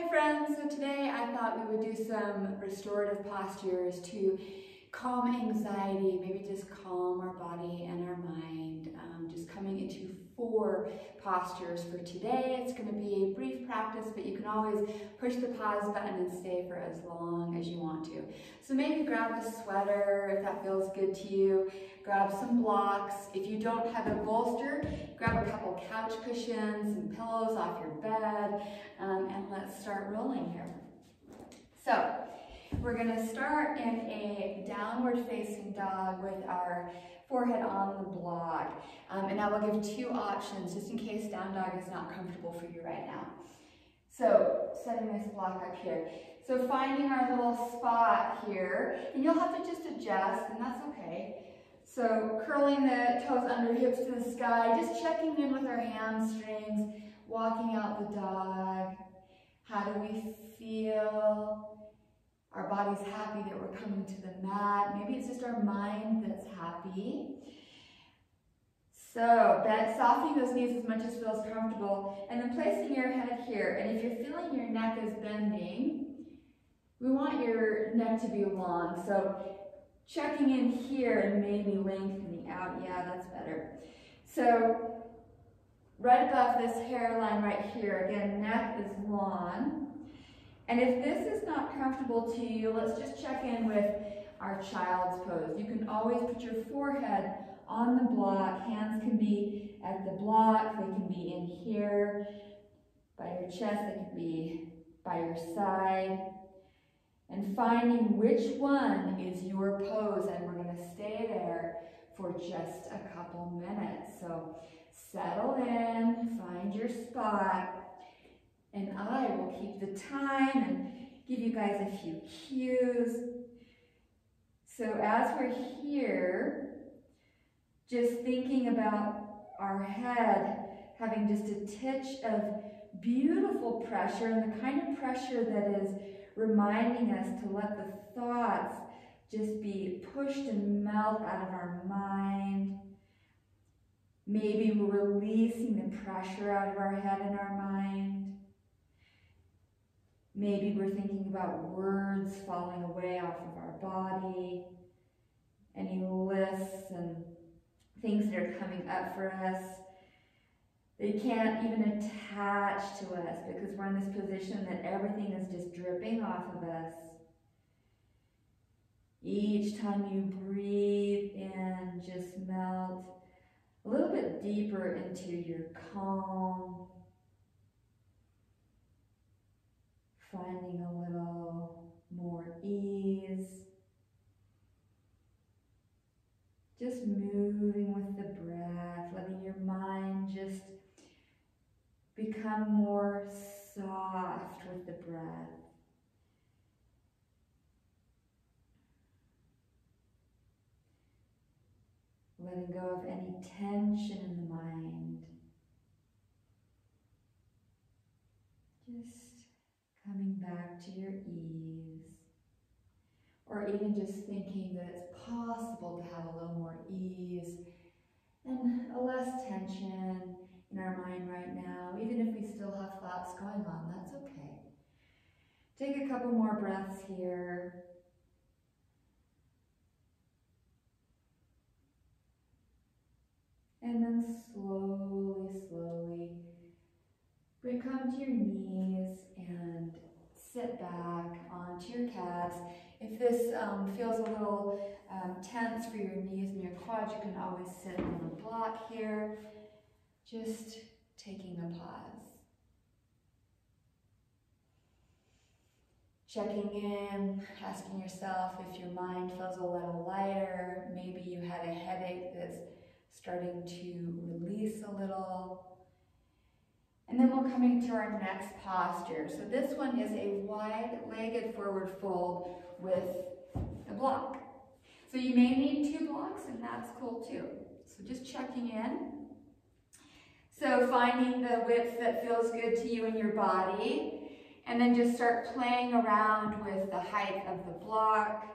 Hi friends, so today I thought we would do some restorative postures to calm anxiety, maybe just calm our body and our mind. Just coming into 4 postures for today. It's going to be a brief practice, but you can always push the pause button and stay for as long as you want to. So maybe grab a sweater if that feels good to you. Grab some blocks. If you don't have a bolster, grab a couple couch cushions and pillows off your bed, and let's start rolling here. So we're going to start in a downward facing dog with our forehead on the block. And I will give 2 options just in case down dog is not comfortable for you right now. So setting this block up here. So finding our little spot here, and you'll have to just adjust, and that's okay. So curling the toes under, hips to the sky, just checking in with our hamstrings, walking out the dog. How do we feel? Our body's happy that we're coming to the mat. Maybe it's just our mind that's happy. So softening those knees as much as feels comfortable, and then placing your head here. And if you're feeling your neck is bending, we want your neck to be long. So checking in here and maybe lengthening out. Yeah, that's better. So right above this hairline right here, again, neck is long. And if this is not comfortable to you, let's just check in with our child's pose. You can always put your forehead on the block. Hands can be at the block. They can be in here by your chest. They can be by your side. And finding which one is your pose. And we're going to stay there for just a couple minutes. So settle in, find your spot. And I will keep the time and give you guys a few cues. So as we're here, just thinking about our head having just a titch of beautiful pressure, and the kind of pressure that is reminding us to let the thoughts just be pushed and melt out of our mind. Maybe we're releasing the pressure out of our head and our mind. Maybe we're thinking about words falling away off of our body, any lists and things that are coming up for us. They can't even attach to us because we're in this position that everything is just dripping off of us. Each time you breathe in, just melt a little bit deeper into your calm. Finding a little more ease. Just moving with the breath, letting your mind just become more soft with the breath. Letting go of any tension in the mind. Just coming back to your ease, or even just thinking that it's possible to have a little more ease and a less tension in our mind right now. Even if we still have thoughts going on, that's okay. Take a couple more breaths here. And then slowly, come to your knees and sit back onto your calves. If this feels a little tense for your knees and your quads, you can always sit on the block here, just taking a pause. Checking in, asking yourself if your mind feels a little lighter. Maybe you had a headache that's starting to release a little. And then we're coming to our next posture. So this one is a wide-legged forward fold with a block. So you may need 2 blocks, and that's cool too. So just checking in. So finding the width that feels good to you in your body, and then just start playing around with the height of the block,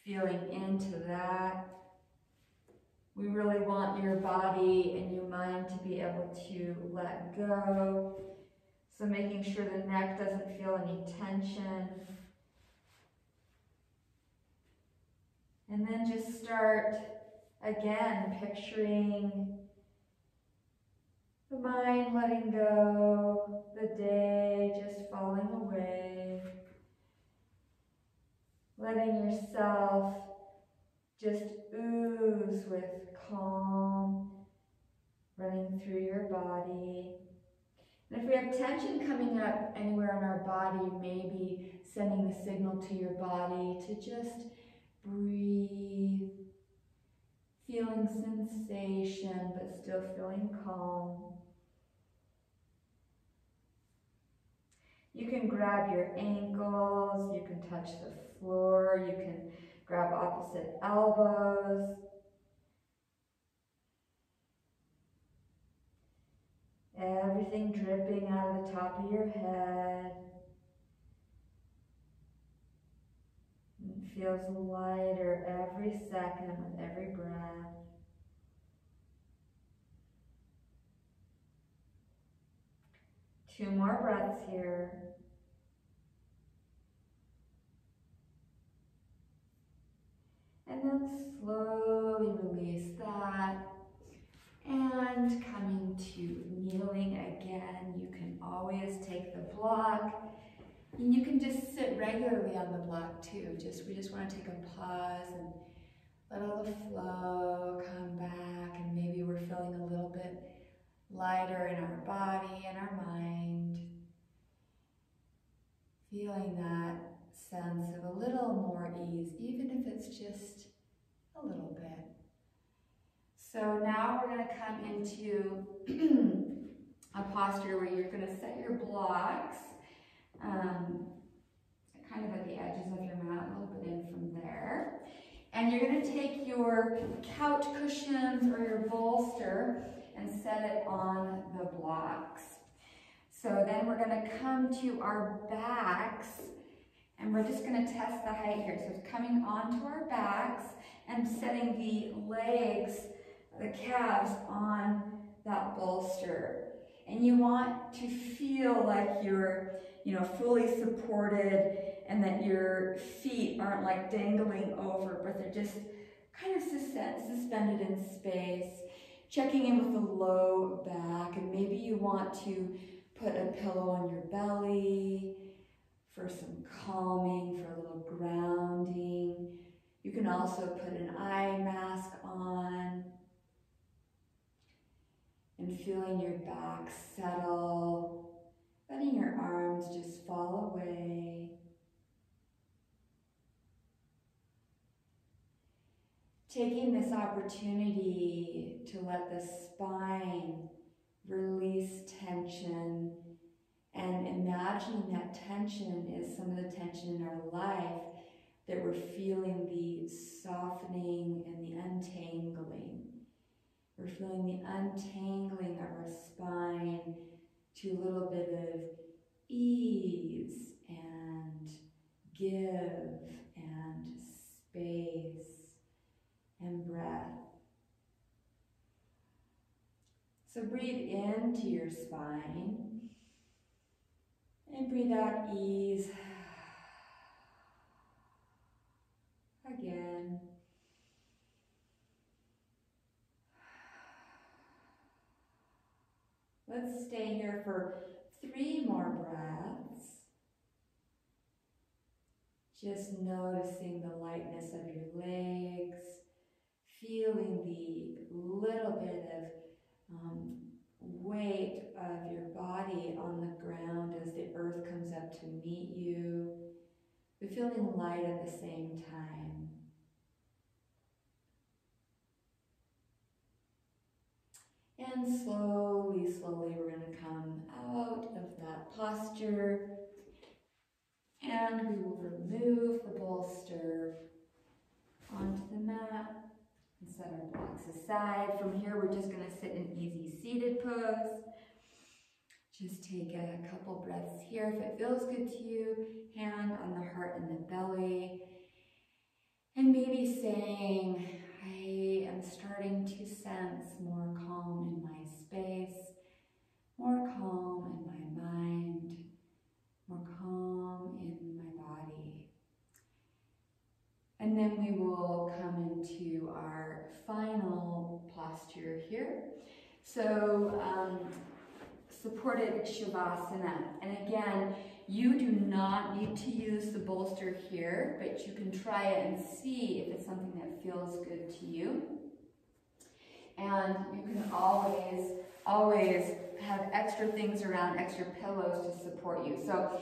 feeling into that. We really want your body and your mind to be able to let go. So neck doesn't feel any tension. And then just start again picturing the mind letting go, the day just falling away, letting yourself just ooze with calm running through your body. And if we have tension coming up anywhere in our body, maybe sending the signal to your body to just breathe, feeling sensation but still feeling calm. You can grab your ankles, you can touch the floor, you can grab opposite elbows. Everything dripping out of the top of your head. It feels lighter every second with every breath. Two more breaths here. And then slowly release that. And coming to kneeling again, you can always take the block. And you can just sit regularly on the block too. We just want to take a pause and let all the flow come back. And maybe we're feeling a little bit lighter in our body and our mind. Feeling that sense of a little more ease, even if it's just a little bit. So now we're going to come into a posture where you're going to set your blocks kind of at the edges of your mat, a little bit in from there. And you're going to take your couch cushions or your bolster and set it on the blocks. So then we're going to come to our backs, and we're just going to test the height here. So it's coming onto our backs and setting the legs, the calves on that bolster. And you want to feel like you're, fully supported and that your feet aren't like dangling over, but they're just kind of suspended in space. Checking in with the low back, and maybe you want to put a pillow on your belly for some calming, for a little grounding. You can also put an eye mask on and feeling your back settle, letting your arms just fall away. Taking this opportunity to let the spine release tension, and imagining that tension is some of the tension in our life, that we're feeling the softening and the untangling. We're feeling the untangling of our spine to a little bit of ease and give and space and breath. So breathe into your spine and breathe out ease. Again. Let's stay here for 3 more breaths. Just noticing the lightness of your legs, feeling the little bit of weight of your body on the ground as the earth comes up to meet you, but feeling light at the same time. And slowly, we're going to come out of that posture, and we will remove the bolster onto the mat and set our blocks aside. From here, we're just going to sit in easy seated pose. Just take a couple breaths here. If it feels good to you, hand on the heart and the belly. And maybe saying, I am starting to sense more calm in my space, more calm in my mind, So supported Shavasana. And again, you do not need to use the bolster here, but you can try it and see if it's something that feels good to you. And you can always have extra things around, extra pillows to support you. So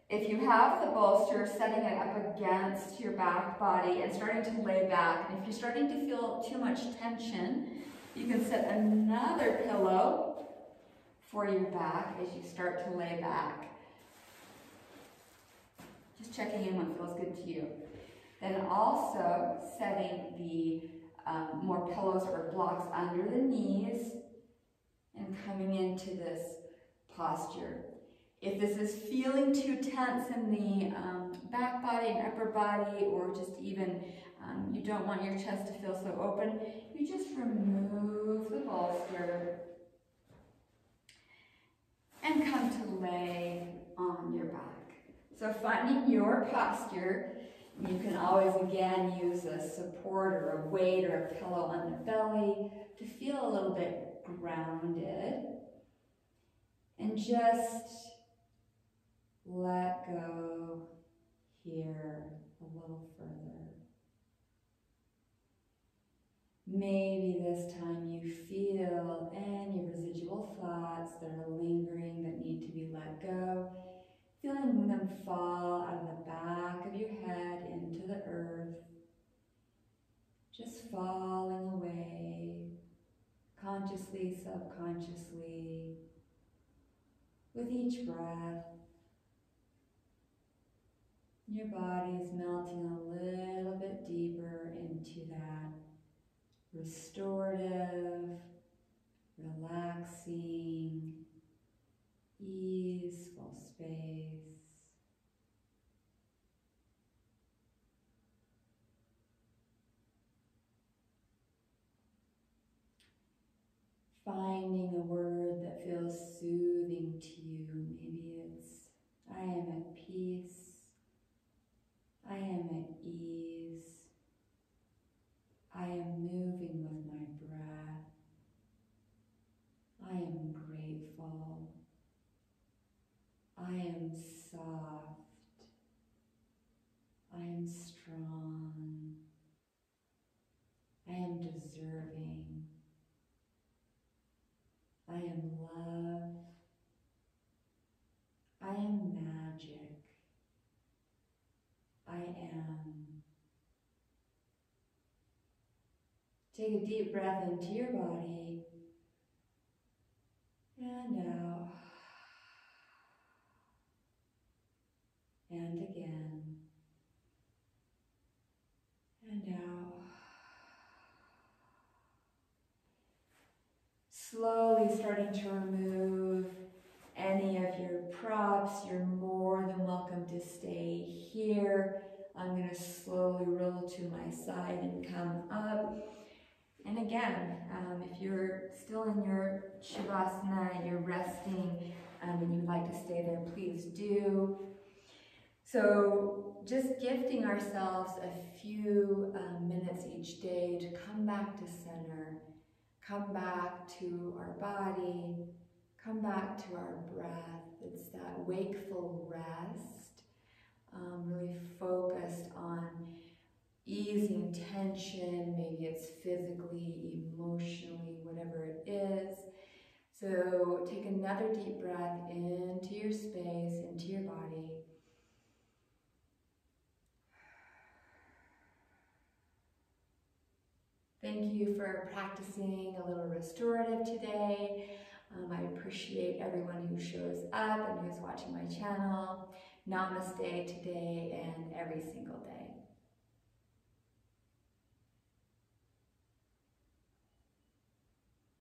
if you have the bolster, setting it up against your back body and starting to lay back, and if you're starting to feel too much tension, you can set another pillow for your back as you start to lay back. Just checking in what feels good to you. Then also setting the more pillows or blocks under the knees and coming into this posture. If this is feeling too tense in the back body and upper body, or just even you don't want your chest to feel so open, you just remove the bolster and come to lay on your back. So finding your posture, you can always again use a support or a weight or a pillow on the belly to feel a little bit grounded. And just let go here a little further. Maybe this time you feel any residual thoughts that are lingering that need to be let go. Feeling them fall out of the back of your head into the earth. Just falling away, consciously, subconsciously, with each breath. Your body is melting a little bit deeper into that restorative, relaxing, easeful space. Finding a word that feels soothing to you. Maybe it's, I am at peace. I am at ease. I am moving with my breath. I am grateful. I am soft. I am strong. I am deserving. I am love. I am magic. I am. Take a deep breath into your body and out. And again. And out. Slowly starting to remove any of your props. You're more than welcome to stay here. I'm going to slowly roll to my side and come up. And again, if you're still in your Shavasana, you're resting, and you'd like to stay there, please do. So just gifting ourselves a few minutes each day to come back to center, come back to our body, come back to our breath. It's that wakeful rest, really focused on easing tension. Maybe it's physically, emotionally, whatever it is. So take another deep breath into your space, into your body. Thank you for practicing a little restorative today. I appreciate everyone who shows up and who's watching my channel. Namaste today and every single day.